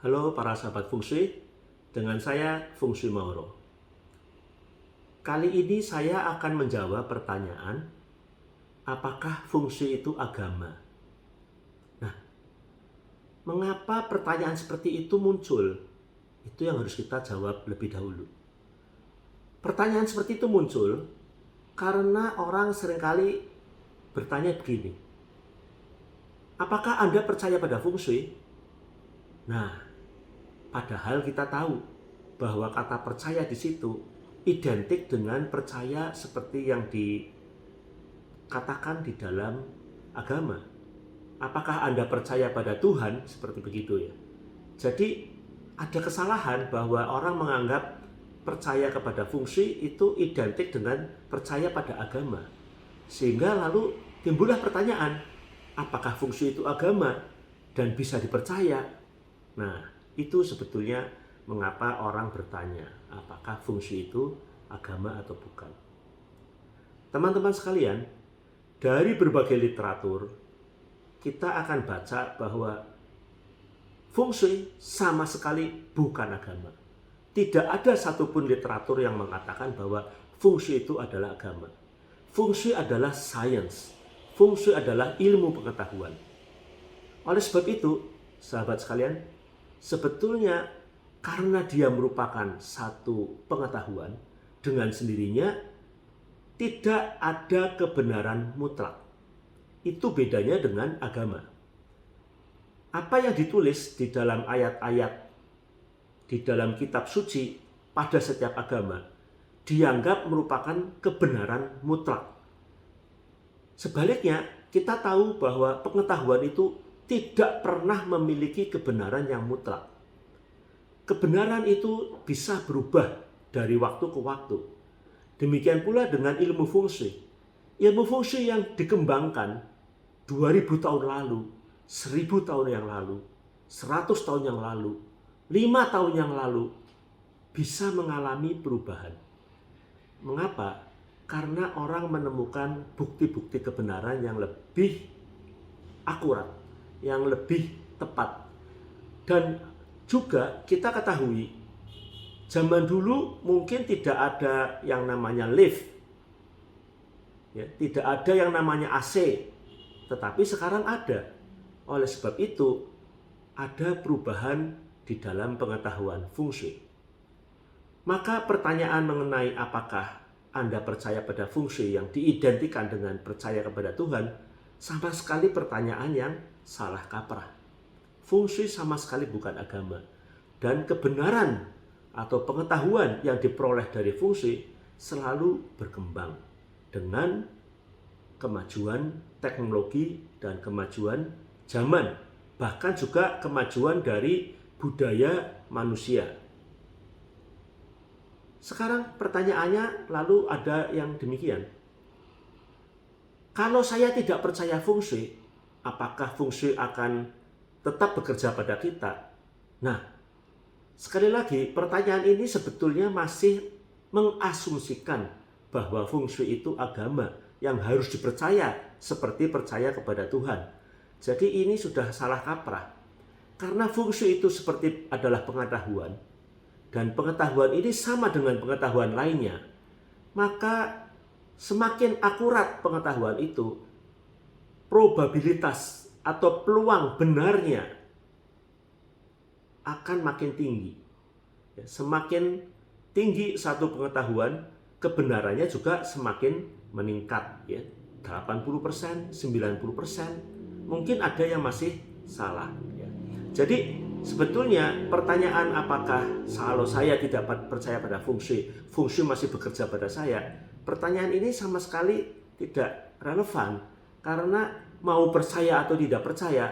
Halo para sahabat Feng Shui, dengan saya Feng Shui Mauro. Kali ini saya akan menjawab pertanyaan, apakah Feng Shui itu agama? Nah, mengapa pertanyaan seperti itu muncul? Itu yang harus kita jawab lebih dahulu. Pertanyaan seperti itu muncul karena orang seringkali bertanya begini, apakah Anda percaya pada Feng Shui? Nah, padahal kita tahu bahwa kata percaya di situ identik dengan percaya seperti yang dikatakan di dalam agama. Apakah Anda percaya pada Tuhan? Seperti begitu ya. Jadi ada kesalahan bahwa orang menganggap percaya kepada Feng Shui itu identik dengan percaya pada agama. Sehingga lalu timbullah pertanyaan, apakah Feng Shui itu agama dan bisa dipercaya? Nah, itu sebetulnya mengapa orang bertanya, apakah Feng Shui itu agama atau bukan. Teman-teman sekalian, dari berbagai literatur, kita akan baca bahwa Feng Shui sama sekali bukan agama. Tidak ada satupun literatur yang mengatakan bahwa Feng Shui itu adalah agama. Feng Shui adalah sains. Feng Shui adalah ilmu pengetahuan. Oleh sebab itu, sahabat sekalian, sebetulnya karena dia merupakan satu pengetahuan, dengan sendirinya tidak ada kebenaran mutlak. Itu bedanya dengan agama. Apa yang ditulis di dalam ayat-ayat di dalam kitab suci pada setiap agama dianggap merupakan kebenaran mutlak. Sebaliknya, kita tahu bahwa pengetahuan itu tidak pernah memiliki kebenaran yang mutlak. Kebenaran itu bisa berubah dari waktu ke waktu. Demikian pula dengan ilmu Feng Shui. Ilmu Feng Shui yang dikembangkan 2000 tahun lalu, 1000 tahun yang lalu, 100 tahun yang lalu, 5 tahun yang lalu, bisa mengalami perubahan. Mengapa? Karena orang menemukan bukti-bukti kebenaran yang lebih akurat, yang lebih tepat. Dan juga kita ketahui, zaman dulu mungkin tidak ada yang namanya lift, ya, tidak ada yang namanya AC, tetapi sekarang ada. Oleh sebab itu, ada perubahan di dalam pengetahuan Feng Shui. Maka pertanyaan mengenai apakah Anda percaya pada Feng Shui yang diidentikan dengan percaya kepada Tuhan, sama sekali pertanyaan yang salah kaprah. Feng Shui sama sekali bukan agama. Dan kebenaran atau pengetahuan yang diperoleh dari Feng Shui selalu berkembang dengan kemajuan teknologi dan kemajuan zaman. Bahkan juga kemajuan dari budaya manusia. Sekarang pertanyaannya lalu ada yang demikian. Kalau saya tidak percaya Feng Shui, apakah Feng Shui akan tetap bekerja pada kita? Nah, sekali lagi pertanyaan ini sebetulnya masih mengasumsikan bahwa Feng Shui itu agama yang harus dipercaya seperti percaya kepada Tuhan. Jadi ini sudah salah kaprah. Karena Feng Shui itu seperti adalah pengetahuan, dan pengetahuan ini sama dengan pengetahuan lainnya, maka semakin akurat pengetahuan itu, probabilitas atau peluang benarnya akan makin tinggi. Semakin tinggi satu pengetahuan, kebenarannya juga semakin meningkat. 80%, 90%, mungkin ada yang masih salah. Jadi sebetulnya pertanyaan apakah kalau saya tidak percaya pada Feng Shui masih bekerja pada saya, pertanyaan ini sama sekali tidak relevan. Karena mau percaya atau tidak percaya,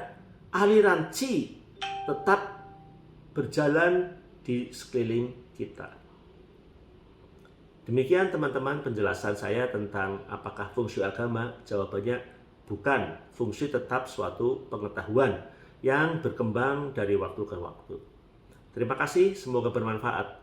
aliran Qi tetap berjalan di sekeliling kita. Demikian teman-teman penjelasan saya tentang apakah Feng Shui agama. Jawabannya bukan. Feng Shui tetap suatu pengetahuan yang berkembang dari waktu ke waktu. Terima kasih, semoga bermanfaat.